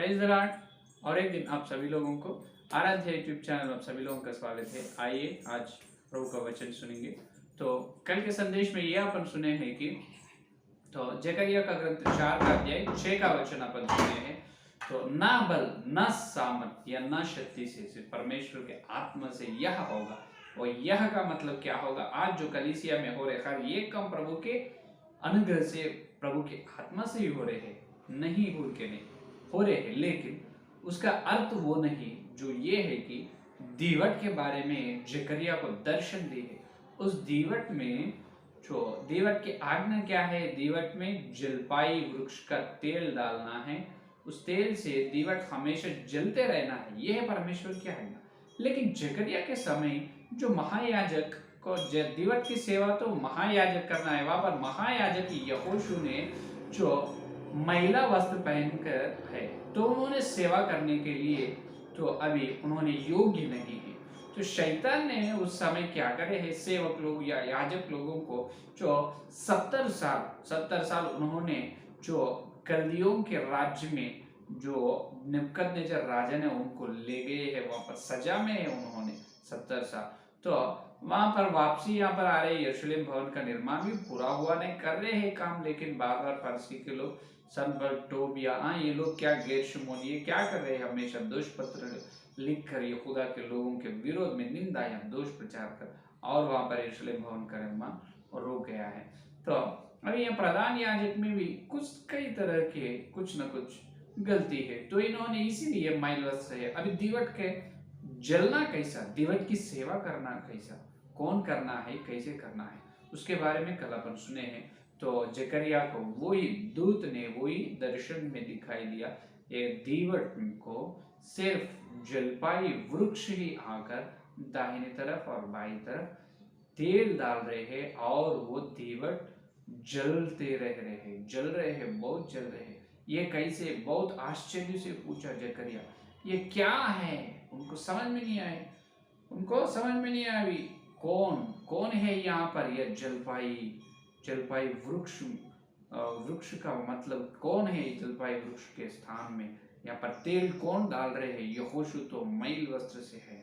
Praise the Lord. और एक दिन आप सभी लोगों को आराध्य यूट्यूब चैनल में आप सभी लोगों का स्वागत है। आइए आज प्रभु का वचन सुनेंगे। तो कल के संदेश में ये अपन सुने हैं कि तो जकरिया का ग्रंथ 4 का अध्याय 6 का वचन अपन सुने हैं। तो ना बल न सामर्थ या न शक्ति से सिर्फ परमेश्वर के आत्मा से यह होगा। और यह का मतलब क्या होगा? आज जो कलीसिया में हो रहे हर ये काम प्रभु के अनुग्रह से, प्रभु के आत्मा से ही हो रहे हैं, नहीं भूल के नहीं हो रहे हैं। लेकिन उसका अर्थ वो नहीं जो ये है कि दीवट के बारे में जकरिया को दर्शन दी है। उस दीवट में जो दीवट की आज्ञा क्या है? दीवट में जलपाई वृक्ष का तेल डालना है। उस तेल से दीवट हमेशा जलते रहना है। यह है परमेश्वर की आज्ञा। लेकिन जकरिया के समय जो महायाजक को दीवट की सेवा तो महायाजक करना है। वहां पर महायाजक यहोशू ने जो महिला वस्त्र पहनकर है, तो उन्होंने सेवा करने के लिए तो अभी उन्होंने योग्य नहीं है। तो शैतान ने उस समय क्या करे है, सेवक लोग या याजक लोगों को जो 70 साल उन्होंने जो कल्दियों के राज्य में जो नेबुकदनेस्सर राजा ने उनको ले गए है, वहां पर सजा में है उन्होंने 70 साल। तो वहां पर वापसी यहाँ पर आ रहे, यरूशलेम भवन का निर्माण भी पूरा हुआ नहीं, कर रहे हैं काम, लेकिन बार बार फारसी के लोग सनबर्ट टोबिया ये लोग क्या गैर शुमोनी ये क्या कर रहे हैं, हमेशा दोष पत्र लिख कर ये खुदा के लोगों के विरोध में निंदा या दोष प्रचार कर, और वहां पर यरूशलेम भवन का निर्माण रोक गया है। तो अभी यहाँ प्रधान याजक में भी कुछ कई तरह के कुछ न कुछ गलती है, तो इन्होंने इसीलिए माइल वस्त्र है। अभी दीवट के जलना कैसा, दीवट की सेवा करना कैसा, कौन करना है, कैसे करना है, उसके बारे में कल अपन सुने हैं। तो जकरिया को वही दूत ने वही दर्शन में दिखाई दिया। एक दीवट को सिर्फ जलपाई वृक्ष ही आकर दाहिने तरफ और बाईं तरफ तेल डाल रहे हैं, और वो दीवट जलते रह रहे हैं, जल रहे हैं, बहुत जल रहे हैं। ये कैसे? बहुत आश्चर्य से पूछा जकरिया, ये क्या है? उनको समझ में नहीं आए, उनको समझ में नहीं आया। कौन कौन है यहाँ पर? यह जलपाई वृक्ष, वृक्ष का मतलब कौन है? जलपाई वृक्ष के स्थान में यहाँ पर तेल कौन डाल रहे हैं? यहोशू तो मैल वस्त्र से है।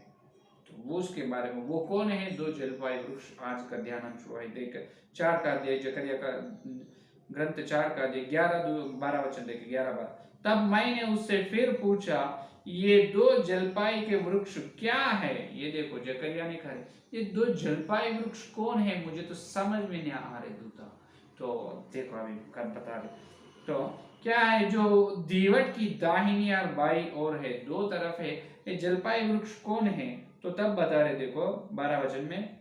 तो वो उसके बारे में वो कौन है? दो जलपाई वृक्ष आज का ध्यान हुआ है। देख 4 का अध्याय, जकरिया का ग्रंथ 4 का अध्याय 11-12 वचन देखे 11-12। तब मैंने उससे फिर पूछा, ये 2 जलपाई के वृक्ष क्या है? ये देखो जकरिया ने कहा, ये 2 जलपाई वृक्ष कौन है? मुझे तो समझ में नहीं आ रहे दूता। तो देखो अभी कर बता दे। तो क्या है? जो दीवट की दाहिनी और बाई ओर है, दो तरफ है, ये जलपाई वृक्ष कौन है? तो तब बता रहे, देखो 12 वचन में,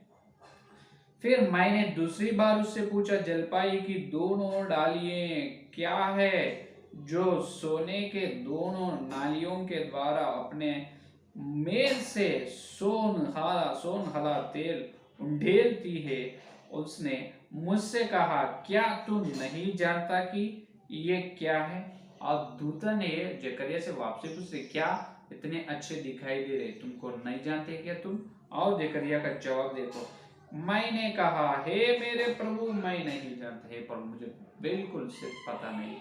फिर मैंने दूसरी बार उससे पूछा, जलपाई की दोनों डालियां क्या है जो सोने के दोनों नालियों के द्वारा अपने मेल से सोन हला तेल उंडेलती है? उसने मुझसे कहा, क्या तू नहीं जानता कि ये क्या है? और दूता ने जकरिया से वापसी पूछ रहे, क्या इतने अच्छे दिखाई दे रहे, तुमको नहीं जानते क्या तुम? और जकरिया का जवाब देखो, मैंने कहा, हे मेरे प्रभु, मैं नहीं जानता। हे प्रभु, मुझे बिल्कुल से पता नहीं।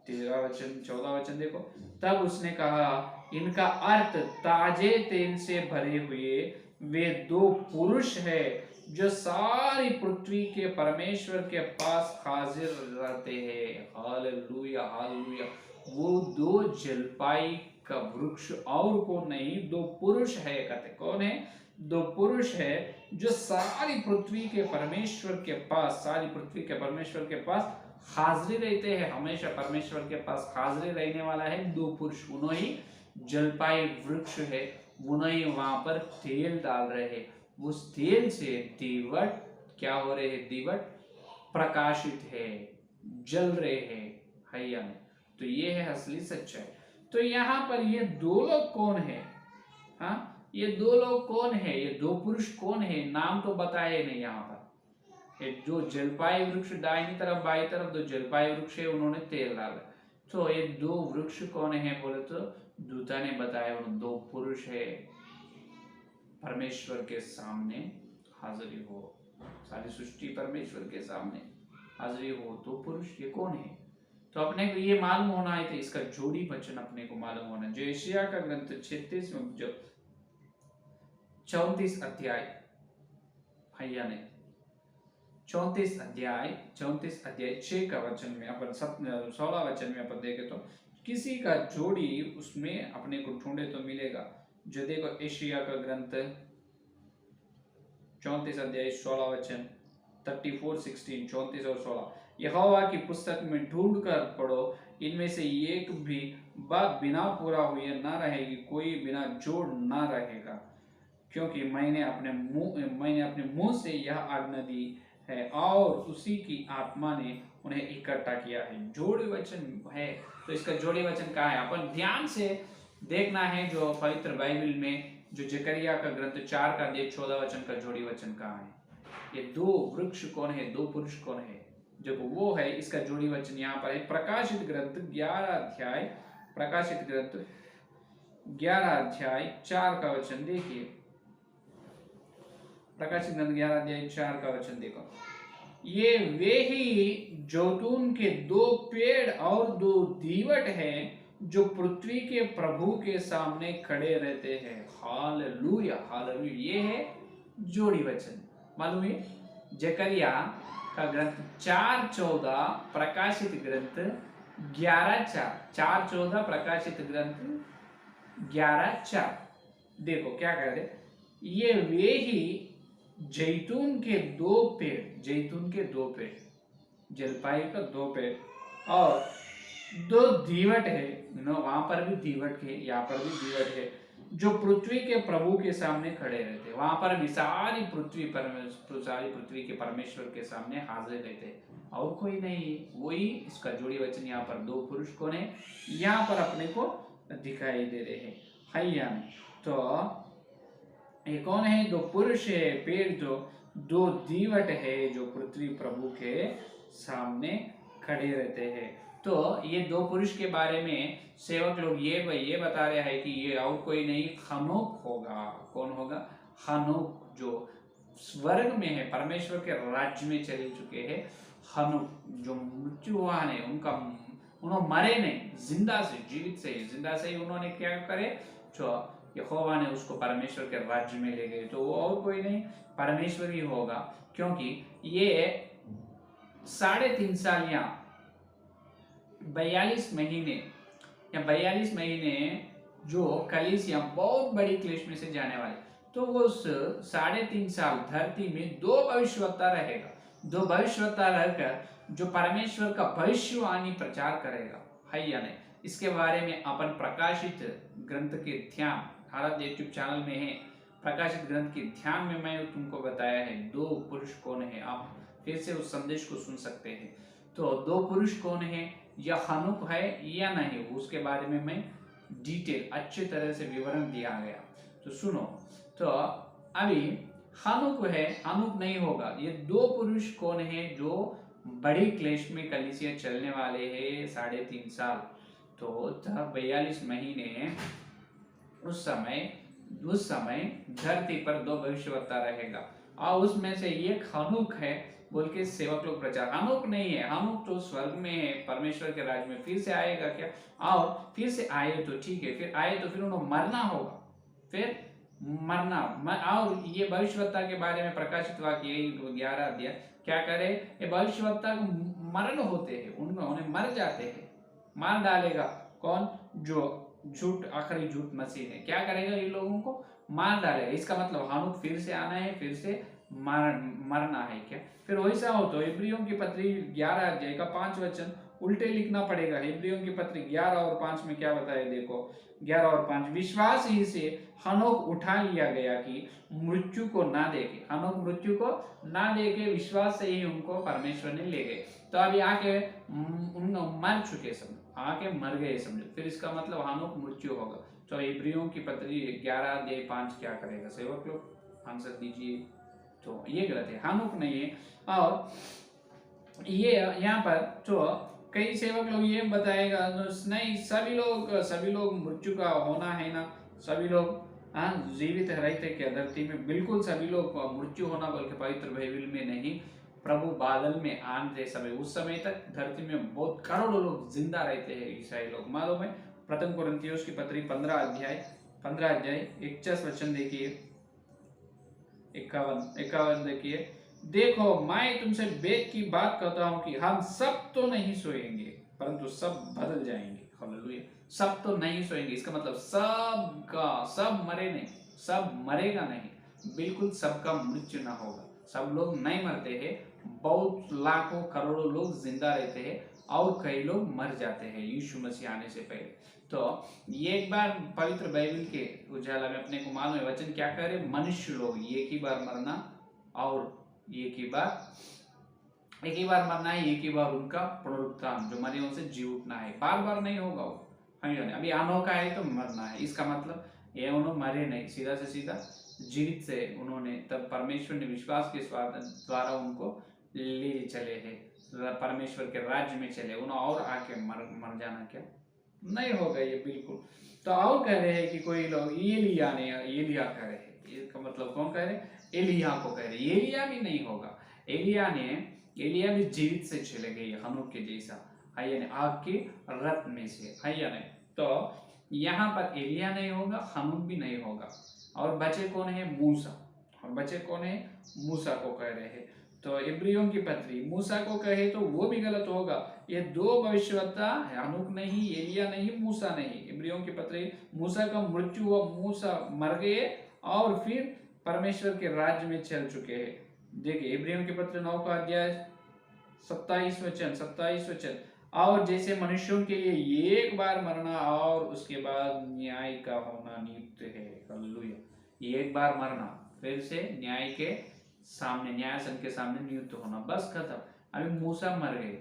13 वचन 14 वचन देखो। तब उसने कहा, इनका अर्थ ताजे तेल से भरे हुए वे 2 पुरुष है जो सारी पृथ्वी के परमेश्वर के पास हाजिर रहते हैं। Hallelujah, hallelujah. वो 2 जलपाई का वृक्ष और को नहीं, 2 पुरुष है। कहते कौन है? 2 पुरुष है जो सारी पृथ्वी के परमेश्वर के पास, सारी पृथ्वी के परमेश्वर के पास हाजिरी रहते हैं। हमेशा परमेश्वर के पास हाजिरी रहने वाला है 2 पुरुष। उन्होंने ही जलपाई वृक्ष है, उन्होंने वहां पर तेल डाल रहे हैं। उस तेल से दीवट क्या हो रहे हैं? दीवट प्रकाशित है, जल रहे हैं हैया में। तो ये है असली सच्चाई। तो यहाँ पर ये 2 लोग कौन है? हाँ, ये 2 लोग कौन है? ये 2 पुरुष कौन है? नाम तो बताए नहीं यहाँ पर। ये जो जलपाई वृक्ष दाहिनी तरफ बाई तरफ 2 जलपाई वृक्ष है, उन्होंने तेल डाला। तो ये 2 वृक्ष कौन है बोले तो दूता ने बताया, उन 2 पुरुष है, परमेश्वर के सामने हाजिरी हो, सारी सृष्टि परमेश्वर के सामने हाजिरी हो 2 पुरुष। ये कौन है? तो अपने को ये मालूम होना है, तो इसका जोड़ी वचन अपने को मालूम होना। जो यशायाह का ग्रंथ 36 जो 34 अध्याय भैया ने 34 अध्याय 6 का वचन में अपन 16 वचन में अपन देखे तो किसी का जोड़ी उसमें अपने को ढूंढे तो मिलेगा। जो देखो यशायाह का ग्रंथ 34 अध्याय 16 वचन 34:16 34 और 16, यहोवा की पुस्तक में ढूंढ कर पढ़ो, इनमें से एक भी बात बिना पूरा हुए ना रहेगी, कोई बिना जोड़ ना रहेगा, क्योंकि मैंने अपने मुंह से यह आज्ञा दी है और उसी की आत्मा ने उन्हें इकट्ठा किया है। जोड़ी वचन है, तो इसका जोड़ी वचन कहाँ है? अपन ध्यान से देखना है। जो पवित्र बाइबल में जो जकरिया का ग्रंथ 4 का अध्याय 14 वचन का जोड़ी वचन कहाँ है? ये दो वृक्ष कौन है, दो पुरुष कौन है? जब वो है, इसका जोड़ी वचन यहाँ पर है। प्रकाशित ग्रंथ 11 अध्याय 4 का वचन देखिए। प्रकाशित ग्रंथ 11 अध्याय 4 का वचन देखो। ये वे ही जैतून के 2 पेड़ और 2 दीवट हैं जो पृथ्वी के प्रभु के सामने खड़े रहते हैं। Hallelujah, hallelujah. ये है जोड़ी वचन। मालूम है? जकरिया का ग्रंथ 4:14, प्रकाशित ग्रंथ 11:4, 4:14 प्रकाशित ग्रंथ 11:4। देखो क्या कह रहे, ये वे ही जैतून के 2 पेड़, जलपाई का 2 पेड़ और 2 दीवट है। वहां पर भी दीवट है, यहाँ पर भी दीवट है, जो पृथ्वी के प्रभु के सामने खड़े रहते। वहां पर भी सारी पृथ्वी के परमेश्वर के सामने हाजिर रहते, और कोई नहीं है। वही इसका जोड़ी वचन यहाँ पर 2 पुरुष कौन है यहाँ पर अपने को दिखाई दे रहे हैं। हैया में तो ये कौन है? 2 पुरुष है, पेड़ जो 2 दीवट है जो पृथ्वी प्रभु के सामने खड़े रहते हैं। तो ये 2 पुरुष के बारे में सेवक लोग ये बता रहे हैं कि ये और कोई नहीं, हनोक होगा। कौन होगा? हनोक, जो स्वर्ग में है, परमेश्वर के राज्य में चले चुके हैं। हनोक जो मृत्युवान है, उन्होंने मरे नहीं, जिंदा से ही उन्होंने क्या करे, जो यहोवा ने उसको परमेश्वर के राज्य में ले गए। तो वो और कोई नहीं, परमेश्वर ही होगा, क्योंकि ये 3.5 साल या 42 महीने जो कलीसिया बहुत बड़ी क्लेश में से जाने वाले, तो वो उस 3.5 साल धरती में 2 भविष्यवक्ता रहेगा। 2 भविष्यवक्ता रहकर जो परमेश्वर का भविष्यवाणी प्रचार करेगा, है या नहीं? इसके बारे में अपन प्रकाशित ग्रंथ के ध्यान भारत यूट्यूब चैनल में है। प्रकाशित ग्रंथ के ध्यान में मैं तुमको बताया है 2 पुरुष कौन है। आप फिर से उस संदेश को सुन सकते हैं। तो 2 पुरुष कौन है, या हनुक है या नहीं, उसके बारे में मैं डिटेल अच्छे तरह से विवरण दिया गया। तो सुनो, तो अभी हनुक है, हनुक नहीं होगा। ये 2 पुरुष कौन है जो बड़ी क्लेश में कलीसिया चलने वाले हैं 3.5 साल। तो 42 महीने उस समय धरती पर 2 भविष्यवक्ता रहेगा, और उसमें से एक हनुक है बोल के सेवक लोग प्रचार। हनुक नहीं है, हनुक तो स्वर्ग में है, परमेश्वर के राज्य में फिर से आएगा क्या? और फिर से आए तो ठीक है, फिर आए तो फिर उन्हें मरना होगा, फिर और ये भविष्यवक्ता के बारे में प्रकाशित वाक्य 11 अध्याय क्या करे, ये भविष्यवक्ता मरण होते हैं, उन्हें मर जाते हैं, मार डालेगा। कौन? जो आखिरी झूठ मसीह है, क्या करेगा? ये लोगों को मार डालेगा। इसका मतलब हनुक फिर से आना है, फिर से मरना है क्या? फिर वैसा हो तो इब्रियों की पत्री 11 अध्याय का 5 वचन उल्टे लिखना पड़ेगा। इब्रियों की पत्री 11 और 5 में क्या बताया, देखो 11 और 5, विश्वास ही से हनोक उठा लिया गया कि मृत्यु को ना देखे। हनोक मृत्यु को ना देखे, विश्वास से ही उनको परमेश्वर ने ले गए। तो अभी आके मर चुके, समझो आके मर गए समझो, फिर इसका मतलब हनोक मृत्यु होगा। तो इब्रियों की पत्री 11 अध्याय 5 क्या करेगा? सेवक लोग आंसर दीजिए। तो ये गलत है, हनोक नहीं है। और ये यहाँ पर तो कई सेवक लोग ये बताएगा नहीं, सभी लोग मृत्यु का होना है ना, सभी लोग जीवित रहते क्या धरती में? बिल्कुल सभी लोग मृत्यु होना बोल के पवित्र बाइबल में नहीं प्रभु बादल में आने समय, उस समय तक धरती में बहुत करोड़ों लोग जिंदा रहते हैं, ईसाई लोग, मालूम है। प्रथम कुरिन्थियों की पत्री 15 अध्याय 51 वचन देखिए, 51 देखिए, देखो मैं तुमसे वेद की बात करता हूं कि हम सब तो नहीं सोएंगे परंतु सब बदल जाएंगे। हालेलुया। सब तो नहीं सोएंगे, इसका मतलब सब मरे नहीं, सब मरेगा नहीं, बिल्कुल सबका मृत्यु ना होगा। सब लोग नहीं मरते हैं, बहुत लाखों करोड़ों लोग जिंदा रहते हैं और कई लोग मर जाते हैं यीशु मसीह आने से पहले। तो ये एक बार पवित्र बाइबल के उजाला में अपने को मालूम है, वचन क्या कह रहे, मनुष्य लोग एक ही बार मरना और एक ही बार मरना है, एक ही बार उनका पुनरुत्थान, जो मरे उनसे जी उठना है, बार बार नहीं होगा वो। अभी अनोखा है तो मरना है, इसका मतलब ये उन्होंने मरे नहीं, सीधा से सीधा जीवित से उन्होंने, तब परमेश्वर ने विश्वास के द्वारा उनको ले चले हैं परमेश्वर के राज्य में चले, उन्होंने और आके मर जाना क्या नहीं होगा ये बिल्कुल। तो और कह रहे हैं कि कोई लोग एलिया कह रहे हैं, इसका मतलब कौन कह रहे हैं, एलिया को कह रहे हैं। एलिया भी नहीं होगा, एलिया भी जीवित से चले गए हनोक के जैसा, है या नहीं, आग के रथ में से, है या नहीं। तो यहाँ पर एलिया नहीं होगा, हनोक भी नहीं होगा, और बचे कौन है, मूसा, और बचे कौन है, मूसा को कह रहे हैं। तो इब्रियों की पत्री मूसा को कहे तो वो भी गलत होगा, ये दो भविष्यवक्ता, हनोक नहीं, एलिया नहीं, मूसा नहीं। इब्रियों की पत्री, मूसा का मृत्यु हुआ, मूसा मर गए और फिर परमेश्वर के राज्य में चल चुके हैं। देखिए इब्रियों के पत्र 9 का अध्याय 27 वचन, और जैसे मनुष्यों के लिए एक बार मरना और उसके बाद न्याय का होना नियुक्त है। हालेलुया। एक बार मरना, फिर से न्याय के सामने, न्यायासन के सामने नियुक्त होना, बस खत्म। अभी मूसा मर गए,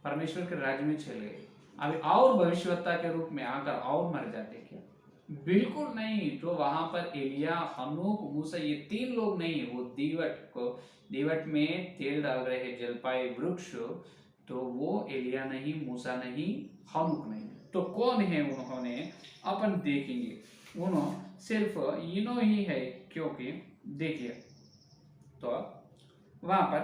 परमेश्वर के राज्य में चले गए, अभी और भविष्यवक्ता के रूप में आकर और मर जाते क्या, बिल्कुल नहीं। तो वहां पर एलिया, हनोक, मूसा, ये 3 लोग नहीं, वो दीवट में तेल डाल रहे हैं, जलपाई वृक्ष, तो वो एलिया नहीं, मूसा नहीं, हनोक नहीं। तो कौन है उन्होंने, अपन देखेंगे, उन्होंने सिर्फ इनो ही है, क्योंकि देखिए तो वहां पर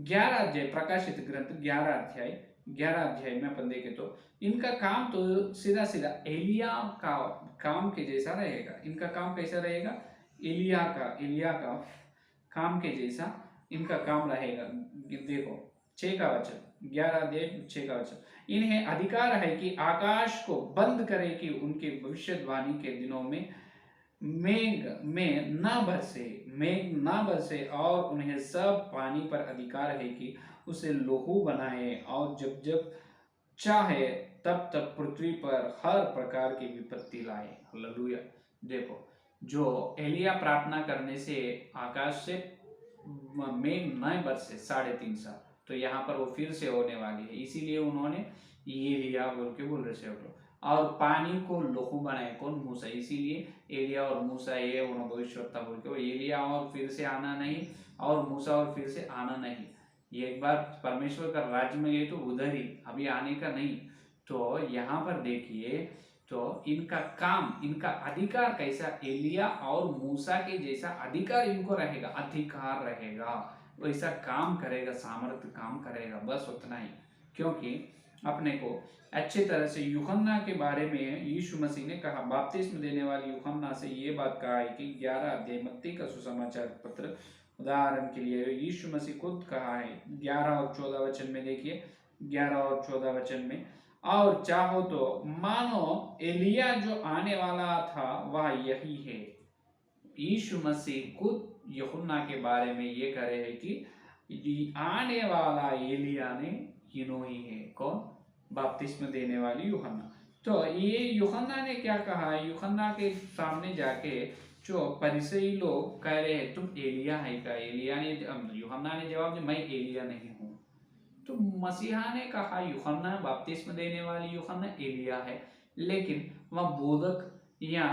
11 अध्याय, प्रकाशित ग्रंथ 11 अध्याय में अपन देखें तो इनका काम तो सीधा सीधा एलिया का काम के जैसा रहेगा। इनका काम कैसा रहेगा, एलिया का काम के जैसा इनका काम रहेगा। देखो 6 का वचन, 11 अध्याय 6 का वचन, इन्हें अधिकार है कि आकाश को बंद करे कि उनके भविष्यवाणी के दिनों में मेघ ना बरसे, और उन्हें सब पानी पर अधिकार है कि उसे लोहू बनाए, और जब जब चाहे तब तब पृथ्वी पर हर प्रकार की विपत्ति लाए। हालेलुया। देखो जो एलिया प्रार्थना करने से आकाश से मेघ न बरसे 3.5 साल, तो यहाँ पर वो फिर से होने वाली है, इसीलिए उन्होंने ये लिया बोल रहे थे। और पानी को लोहू बनाए, कौन, मूसा, इसीलिए एलिया और मूसा ये उन्होंने भविष्यवक्ता बोल के, एलिया और फिर से आना नहीं और मूसा और फिर से आना नहीं, ये एक बार परमेश्वर का राज्य में गए तो उधर ही, अभी आने का नहीं। तो यहाँ पर देखिए तो इनका काम, इनका अधिकार कैसा, एलिया और मूसा के जैसा अधिकार इनको रहेगा, अधिकार रहेगा, वैसा काम करेगा, सामर्थ्य काम करेगा, बस उतना ही। क्योंकि अपने को अच्छे तरह से यूहन्ना के बारे में यीशु मसीह ने कहा, बपतिस्मा देने वाले यूहन्ना से ये बात कहा है कि 11 अध्याय मत्ती का सुसमाचार पत्र, उदाहरण के लिए यीशु मसीह खुद कहा है 11 और 14 वचन में, देखिए 11 और 14 वचन में, और चाहो तो मानो एलिया जो आने वाला था वह यही है। यीशु मसीह खुद यूहन्ना के बारे में ये कह रहे हैं कि आने वाला एलिया ने इनो ही है, कौन, बपतिस्मा देने वाली यूहन्ना। तो ये यूहन्ना ने क्या कहा, यूहन्ना के सामने जाके जो फरीसी लोग कह रहे हैं तुम एलिया है क्या, यूहन्ना ने जवाब दिया मैं एलिया नहीं हूँ। तो मसीहा ने कहा यूहन्ना बपतिस्मा देने वाली यूहन्ना एलिया है, लेकिन वह बोधक या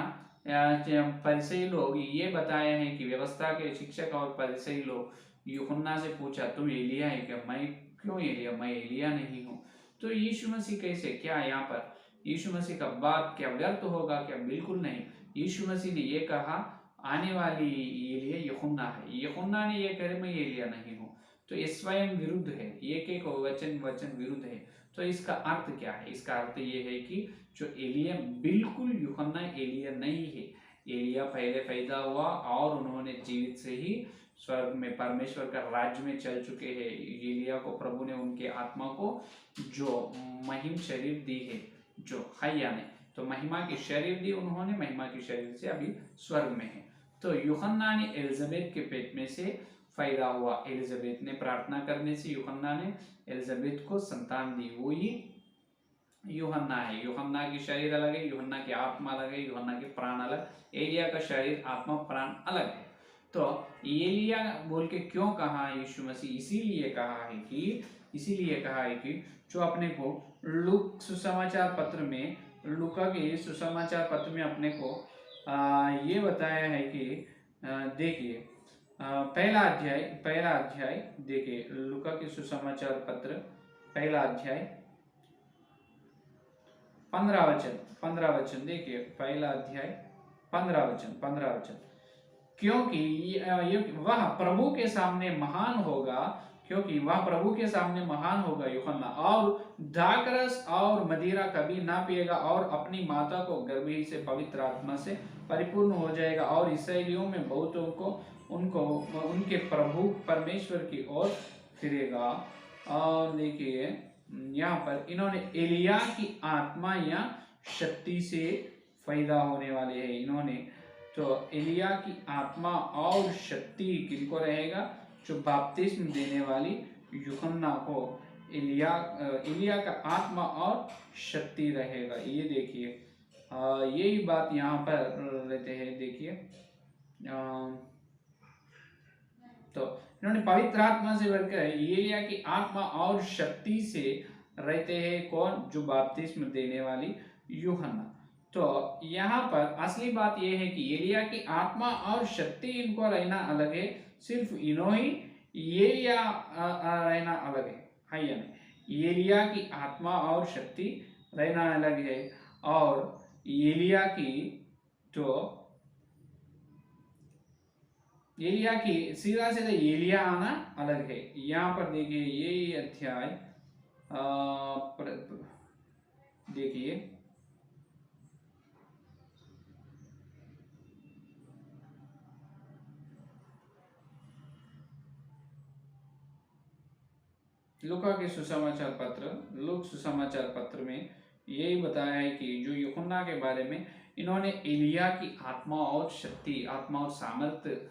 फरीसी लोग ये बताए हैं कि व्यवस्था के शिक्षक और फरीसी लोग यूहन्ना से पूछा तुम एलिया है क्या, मैं क्यों एलिया, मैं एलिया नहीं हूँ। तो यीशु मसीह कैसे, क्या यहाँ पर यीशु मसीह का बात क्या व्यर्थ होगा क्या, बिल्कुल नहीं। यीशु मसीह ने ये कहा आने वाली एलिया यूहन्ना है, यूहन्ना ने ये कहे मैं एलिया नहीं हूँ। तो ये स्वयं विरुद्ध है, एक वचन वचन विरुद्ध है। तो इसका अर्थ क्या है? इसका अर्थ ये है कि जो एलिया, बिल्कुल यूहन्ना एलिया नहीं है। एलिया पहले पैदा हुआ और उन्होंने जीवित से ही स्वर्ग में परमेश्वर का राज्य में चल चुके हैं। एलिया को प्रभु ने उनके आत्मा को जो महिम शरीर दी है, जो हय्या ने, तो महिमा की शरीर दी उन्होंने, महिमा की शरीर से अभी स्वर्ग में है। तो यूहन्ना ने एलिजाबेथ के पेट में से पैदा हुआ। एलिजाबेथ ने प्रार्थना करने से यूहन्ना ने एलिजाबेथ को संतान दी, वो ही यूहन्ना है। यूहन्ना की शरीर अलग है, यूहन्ना की आत्मा अलग है, यूहन्ना के प्राण अलग, एलिया का शरीर आत्मा प्राण अलग है। तो एलिया बोल के क्यों कहा यीशु मसीह? इसीलिए कहा है कि जो अपने को लूक सुसमाचार पत्र में, लूका के सुसमाचार पत्र में अपने को ये बताया है कि देखिए पहला अध्याय देखिए, लूका के सुसमाचार पत्र पहला अध्याय 15 वचन देखिए, पहला अध्याय 15 वचन। क्योंकि वह प्रभु के सामने महान होगा यूहन्ना, और द्राक्षरस और मदिरा कभी ना पिएगा, और अपनी माता को गर्भ ही से पवित्र आत्मा से परिपूर्ण हो जाएगा, और इसराइलियों में बहुतों को उनके प्रभु परमेश्वर की ओर फिरेगा। और देखिए यहाँ पर इन्होंने एलिया की आत्मा या शक्ति से पैदा होने वाले हैं इन्होंने। तो एलिया की आत्मा और शक्ति किनको रहेगा? जो बपतिस्म देने वाली यूहन्ना को एलिया का आत्मा और शक्ति रहेगा। ये देखिए यही बात यहाँ पर लेते हैं। देखिए तो इन्होंने पवित्र आत्मा से भरकर एलिया की आत्मा और शक्ति से रहते हैं। कौन? जो बपतिस्म देने वाली यूहन्ना। तो यहाँ पर असली बात यह है कि एलिया की आत्मा और शक्ति इनको रहना अलग है, सिर्फ इन्हों ही एलिया रहना अलग है या नहीं? एलिया की आत्मा और शक्ति रहना अलग है, और एलिया की सीधा एलिया आना अलग है। यहाँ पर देखिए यही अध्याय देखिए लूका के सुसमाचार पत्र में यही बताया है कि जो यूहन्ना के बारे में इन्होंने एलिया की आत्मा और शक्ति, आत्मा और सामर्थ्य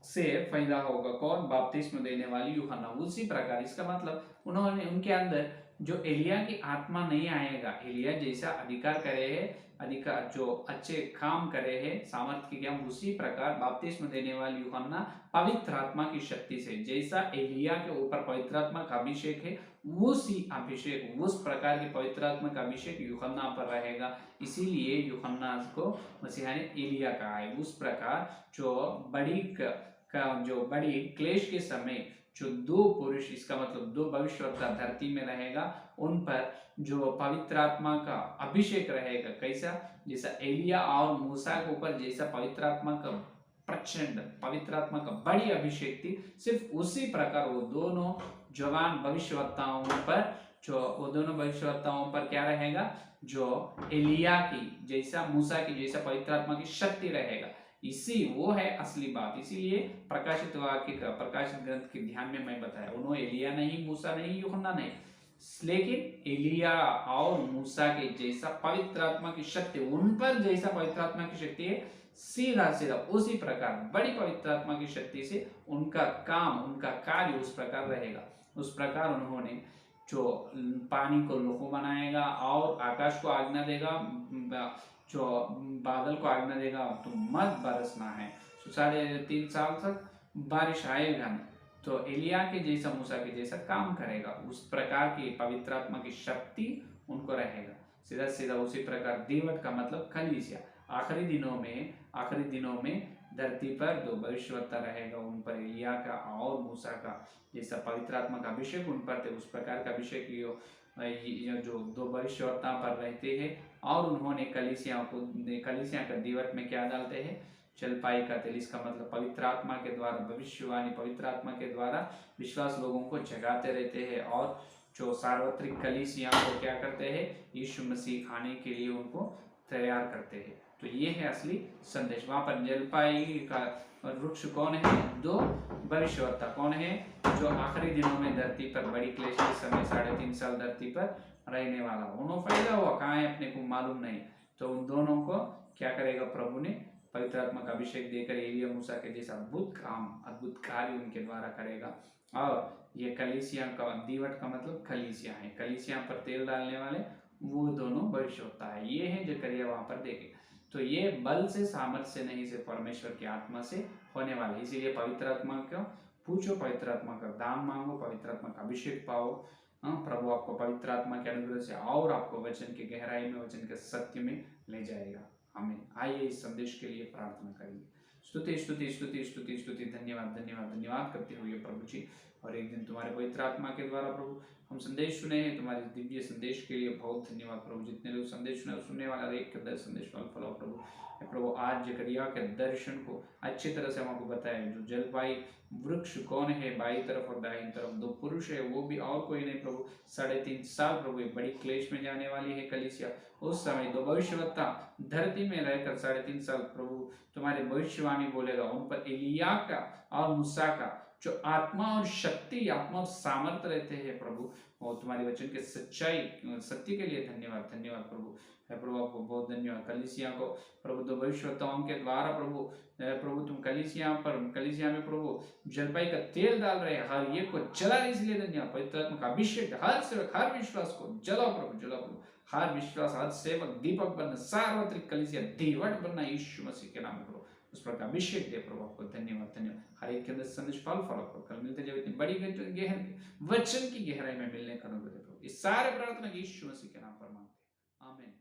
से पैदा होगा। कौन? बपतिस्म देने वाली यूहन्ना। उसी प्रकार इसका मतलब उन्होंने, उनके अंदर जो एलिया की आत्मा नहीं आएगा, एलिया जैसा अधिकार करे है, अधिकार जो अच्छे काम करे है, सामर्थ्य के काम, उसी प्रकार बपतिस्म देने वाली यूहन्ना पवित्र आत्मा की शक्ति से, जैसा एलिया के ऊपर पवित्र आत्मा का अभिषेक है, उस प्रकार की पवित्र आत्मा का अभिषेक यूहन्ना पर रहेगा। इसीलिए यूहन्ना को मसीहा ने एलिया कहा है। उस प्रकार जो बड़ी क्लेश के समय जो दो पुरुष, इसका मतलब दो भविष्यवक्ता धरती में रहेगा, उन पर जो पवित्र आत्मा का अभिषेक रहेगा। कैसा? जैसा एलिया और मूसा के ऊपर जैसा पवित्र आत्मा का प्रचंड, पवित्र आत्मा का बड़ी अभिषेक थी, सिर्फ उसी प्रकार वो दोनों जवान भविष्यवक्ताओं पर क्या रहेगा? जो एलिया की जैसा, मूसा की जैसा पवित्र आत्मा की शक्ति रहेगा। वो है असली बात। इसीलिए प्रकाशित ग्रंथ के ध्यान में मैं बताया, उन्होंने एलिया नहीं, मूसा नहीं, यूहन्ना नहीं, लेकिन एलिया और मूसा के जैसा पवित्र आत्मा की शक्ति, उन पर जैसा पवित्र आत्मा की शक्ति है, सीधा उसी प्रकार बड़ी पवित्र आत्मा की शक्ति से उनका काम, उनका कार्य उस प्रकार रहेगा। उस प्रकार उन्होंने जो पानी को लोहो बनाएगा और आकाश को आज्ञा देगा, जो बादल को आज्ञा देगा तो मत बरसना है, 3.5 साल तक बारिश आएगा नहीं। तो एलिया के जैसा, मूसा के जैसा काम करेगा। उस प्रकार की पवित्र आत्मा की शक्ति उनको रहेगा। सीधा उसी प्रकार दीवट का मतलब कलीसिया। आखिरी दिनों में धरती पर दो भविष्यवक्ता रहेगा, उन पर एलिया का और मूसा का जैसा पवित्र आत्मा का अभिषेक उन पर थे, उस प्रकार का अभिषेक जो दो भविष्यवक्ता पर रहते हैं। और उन्होंने कलीसिया का दीवट में क्या डालते हैं? जलपाई का तेल, इसका मतलब पवित्र आत्मा के द्वारा भविष्यवाणी, पवित्र आत्मा के द्वारा विश्वास लोगों को जगाते रहते हैं और जो सार्वत्रिक कलीसिया को क्या करते हैं, यीशु मसीह आने के लिए उनको तैयार करते हैं। तो ये है असली संदेश। वहां पर जलपाई का वृक्ष कौन है? दो भविष्यवक्ता कौन है? जो आखिरी दिनों में धरती पर बड़ी क्लेश के समय 3.5 साल धरती पर रहने वाला, उन्होंने फैला हुआ कहाँ है अपने को मालूम नहीं। तो उन दोनों को क्या करेगा प्रभु ने? पवित्र आत्मा का अभिषेक देकर एलिया मूसा के जैसा अद्भुत काम, अद्भुत कार्य उनके द्वारा करेगा। और ये कलीसिया का, दीवट का मतलब कलीसिया है, कलीसिया पर तेल डालने वाले वो दोनों भविष्यवक्ता है। ये है जकरिया वहां पर देखे। तो ये बल से, सामर्थ्य से नहीं, सिर्फ परमेश्वर की आत्मा से होने वाले। इसीलिए पवित्र आत्मा को पूछो, पवित्र आत्मा का दान मांगो, पवित्र आत्मा का अभिषेक पाओ। प्रभु आपको पवित्र आत्मा के अनुग्रह से और आपको वचन की गहराई में, वचन के सत्य में ले जाएगा। हमें आइए इस संदेश के लिए प्रार्थना करेंगे। स्तुति स्तुति स्तुति स्तुति स्तुति, धन्यवाद धन्यवाद धन्यवाद करते हुए प्रभु जी। और एक दिन तुम्हारे पवित्र आत्मा के द्वारा प्रभु हम संदेश सुने हैं, तुम्हारे दिव्य संदेश के लिए बहुत धन्यवाद प्रभु। जितने लोग संदेश सुने, सुनने वाला एक के संदेश फल प्रभु। प्रभु आज जकरिया के दर्शन को अच्छी तरह से हमको बताया। जो जलपाई वृक्ष कौन है, बाई तरफ और दाहिनी तरफ दो पुरुष है, वो भी और कोई नहीं प्रभु। 3.5 साल प्रभु एक बड़ी क्लेश में जाने वाली है कलीसिया। उस समय दो भविष्यवक्ता धरती में रहकर 3.5 साल प्रभु तुम्हारे भविष्यवाणी बोलेगा। उन पर एलिया का और मूसा का जो आत्मा और शक्ति, आत्मा और सामर्थ्य रहते हैं प्रभु, और तुम्हारे वचन के सच्चाई, सत्य के लिए धन्यवाद धन्यवाद प्रभु। प्रभु आपको बहुत धन्यवाद। कलीसिया को प्रभु दो भविष्यवक्ताओं के द्वारा प्रभु तुम कलीसिया में प्रभु जलपाई का तेल डाल रहे हैं, हर एक को जला रहे, इसलिए धन्यवाद। पवित्र आत्मा का अभिषेक हर सेवक, हर विश्वास को जलाओ प्रभु, जलाओ प्रभु। हर विश्वास, हर सेवक दीपक बनना, सार्वत्रिक कलीसिया दीवट बनना यीशु मसीह के नाम में प्रभु उस पर का अभिषेक दे प्रभु। आपको धन्यवाद धन्यवाद। हर एक के अंदर संदेश फल करो। कल मिलते जब इतनी बड़ी वचन की गहराई में मिलने का अनुग्रह दे प्रभु। इस सारे प्रार्थना यीशु मसीह के नाम पर मांगते हैं, आमीन।